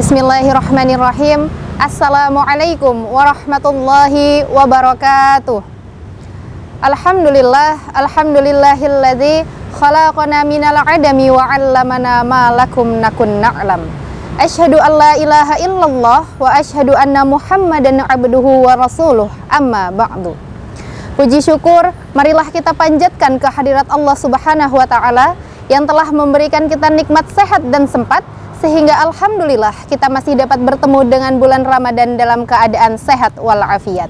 Bismillahirrahmanirrahim. Assalamualaikum warahmatullahi wabarakatuh. Alhamdulillahilladzi khalaqana minal adami wa 'allamana ma lakum nakun na'lam. Asyhadu an la ilaha illallah wa asyhadu anna Muhammadan abduhu wa rasuluh. Amma ba'du. Puji syukur marilah kita panjatkan kehadirat Allah Subhanahu wa taala yang telah memberikan kita nikmat sehat dan sempat, sehingga alhamdulillah kita masih dapat bertemu dengan bulan Ramadan dalam keadaan sehat walafiat.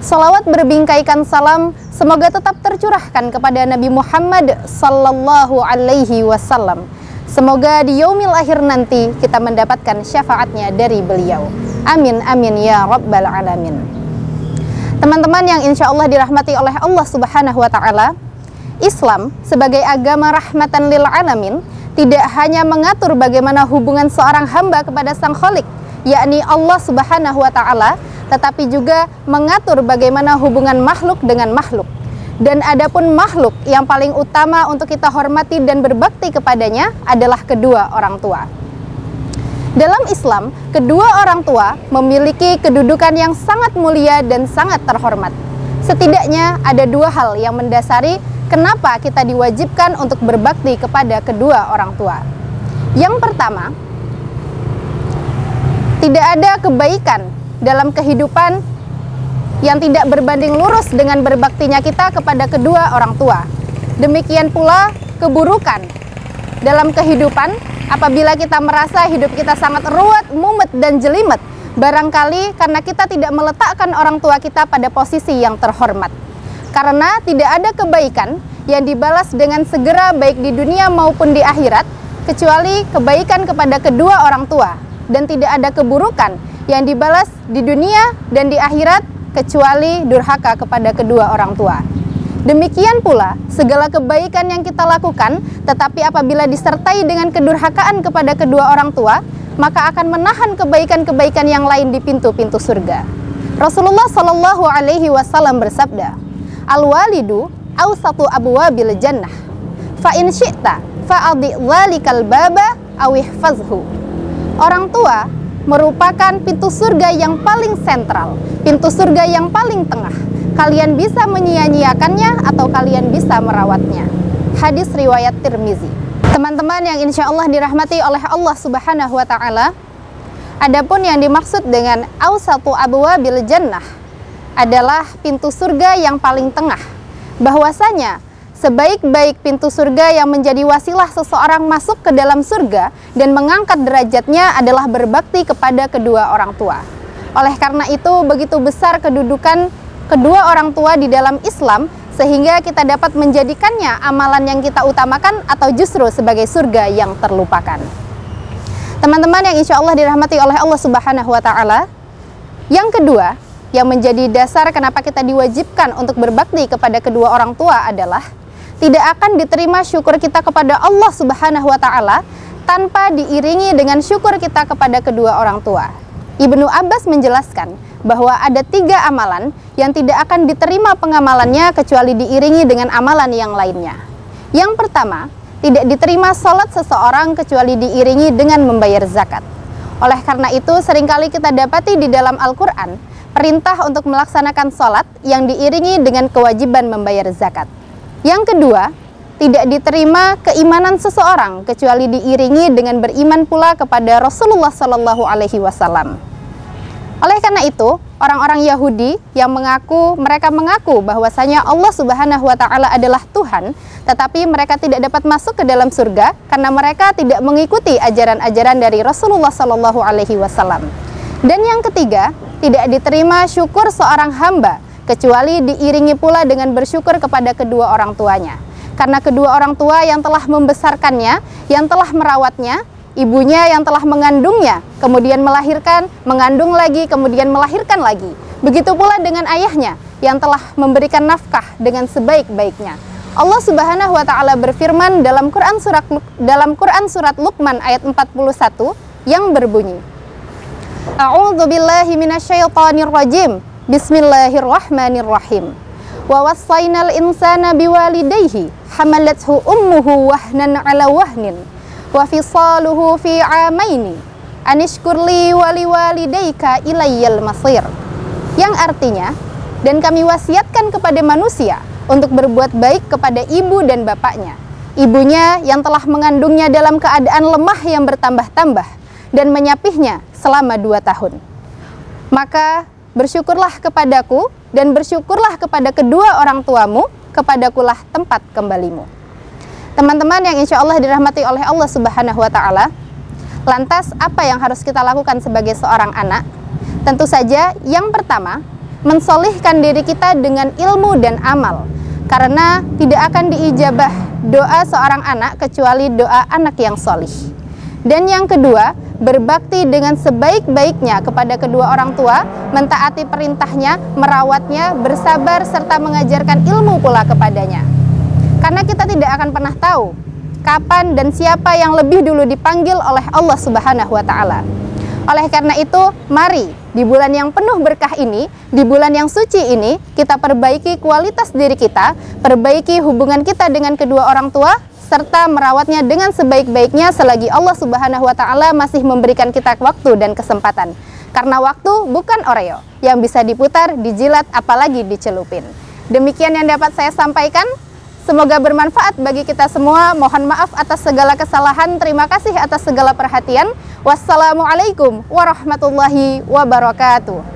Salawat berbingkaikan salam semoga tetap tercurahkan kepada Nabi Muhammad sallallahu alaihi wasallam. Semoga di yaumil akhir nanti kita mendapatkan syafaatnya dari beliau. Amin amin ya rabbal alamin. Teman-teman yang insya Allah dirahmati oleh Allah Subhanahu wa taala, Islam sebagai agama rahmatan lil alamin tidak hanya mengatur bagaimana hubungan seorang hamba kepada Sang Khalik, yakni Allah Subhanahu wa taala, tetapi juga mengatur bagaimana hubungan makhluk dengan makhluk. Dan adapun makhluk yang paling utama untuk kita hormati dan berbakti kepadanya adalah kedua orang tua. Dalam Islam, kedua orang tua memiliki kedudukan yang sangat mulia dan sangat terhormat. Setidaknya ada dua hal yang mendasari kenapa kita diwajibkan untuk berbakti kepada kedua orang tua. Yang pertama, tidak ada kebaikan dalam kehidupan yang tidak berbanding lurus dengan berbaktinya kita kepada kedua orang tua. Demikian pula keburukan dalam kehidupan apabila kita merasa hidup kita sangat ruwet, mumet, dan jelimet, barangkali karena kita tidak meletakkan orang tua kita pada posisi yang terhormat. Karena tidak ada kebaikan yang dibalas dengan segera baik di dunia maupun di akhirat kecuali kebaikan kepada kedua orang tua, dan tidak ada keburukan yang dibalas di dunia dan di akhirat kecuali durhaka kepada kedua orang tua. Demikian pula segala kebaikan yang kita lakukan, tetapi apabila disertai dengan kedurhakaan kepada kedua orang tua, maka akan menahan kebaikan-kebaikan yang lain di pintu-pintu surga. Rasulullah Shallallahu alaihi wasallam bersabda, "Al-walidu awsatu abwabil jannah, fa in syi'ta fa'adhi dzalikal baba aw ihfazhu." Orang tua merupakan pintu surga yang paling sentral, pintu surga yang paling tengah. Kalian bisa menyia-nyiakannya atau kalian bisa merawatnya. Hadis riwayat Tirmizi. Teman-teman yang insya Allah dirahmati oleh Allah Subhanahu wa taala, adapun yang dimaksud dengan awsatu abwabil jannah adalah pintu surga yang paling tengah. Bahwasanya sebaik-baik pintu surga yang menjadi wasilah seseorang masuk ke dalam surga dan mengangkat derajatnya adalah berbakti kepada kedua orang tua. Oleh karena itu begitu besar kedudukan kedua orang tua di dalam Islam, sehingga kita dapat menjadikannya amalan yang kita utamakan atau justru sebagai surga yang terlupakan. Teman-teman yang insya Allah dirahmati oleh Allah Subhanahu wa taala, yang kedua yang menjadi dasar kenapa kita diwajibkan untuk berbakti kepada kedua orang tua adalah tidak akan diterima syukur kita kepada Allah Subhanahu wa taala tanpa diiringi dengan syukur kita kepada kedua orang tua. Ibnu Abbas menjelaskan bahwa ada 3 amalan yang tidak akan diterima pengamalannya kecuali diiringi dengan amalan yang lainnya. Yang pertama, tidak diterima sholat seseorang kecuali diiringi dengan membayar zakat. Oleh karena itu seringkali kita dapati di dalam Al-Quran perintah untuk melaksanakan sholat yang diiringi dengan kewajiban membayar zakat. Yang kedua, tidak diterima keimanan seseorang kecuali diiringi dengan beriman pula kepada Rasulullah Shallallahu alaihi wasallam. Oleh karena itu, orang-orang Yahudi yang mereka mengaku bahwasanya Allah Subhanahu wa taala adalah Tuhan, tetapi mereka tidak dapat masuk ke dalam surga karena mereka tidak mengikuti ajaran-ajaran dari Rasulullah Shallallahu alaihi wasallam. Dan yang ketiga, tidak diterima syukur seorang hamba kecuali diiringi pula dengan bersyukur kepada kedua orang tuanya. Karena kedua orang tua yang telah membesarkannya, yang telah merawatnya, ibunya yang telah mengandungnya, kemudian melahirkan, mengandung lagi, kemudian melahirkan lagi. Begitu pula dengan ayahnya yang telah memberikan nafkah dengan sebaik-baiknya. Allah Subhanahu wa taala berfirman dalam Quran surat Luqman ayat 41 yang berbunyi, A'udzu billahi minasyaitonir rajim. Bismillahirrahmanirrahim. Wa wassaynal insana biwalidayhi hamalathu ummuhu wahnan 'ala wahnin wa fisaluhu fi 'amaini anishkurli wali walidayka ilayyal masir. Yang artinya, dan kami wasiatkan kepada manusia untuk berbuat baik kepada ibu dan bapaknya. Ibunya yang telah mengandungnya dalam keadaan lemah yang bertambah-tambah dan menyapihnya selama 2 tahun. Maka bersyukurlah kepadaku dan bersyukurlah kepada kedua orang tuamu, kepadakulah tempat kembalimu. Teman-teman yang insya Allah dirahmati oleh Allah Subhanahu wa Ta'ala, lantas apa yang harus kita lakukan sebagai seorang anak? Tentu saja yang pertama, mensolihkan diri kita dengan ilmu dan amal, karena tidak akan diijabah doa seorang anak kecuali doa anak yang solih. Dan yang kedua, berbakti dengan sebaik-baiknya kepada kedua orang tua, mentaati perintahnya, merawatnya, bersabar, serta mengajarkan ilmu pula kepadanya. Karena kita tidak akan pernah tahu kapan dan siapa yang lebih dulu dipanggil oleh Allah Subhanahu wa Ta'ala. Oleh karena itu, mari di bulan yang penuh berkah ini, di bulan yang suci ini, kita perbaiki kualitas diri kita, perbaiki hubungan kita dengan kedua orang tua, serta merawatnya dengan sebaik-baiknya selagi Allah Subhanahu wa Ta'ala masih memberikan kita waktu dan kesempatan. Karena waktu bukan Oreo yang bisa diputar, dijilat, apalagi dicelupin. Demikian yang dapat saya sampaikan. Semoga bermanfaat bagi kita semua. Mohon maaf atas segala kesalahan. Terima kasih atas segala perhatian. Wassalamualaikum warahmatullahi wabarakatuh.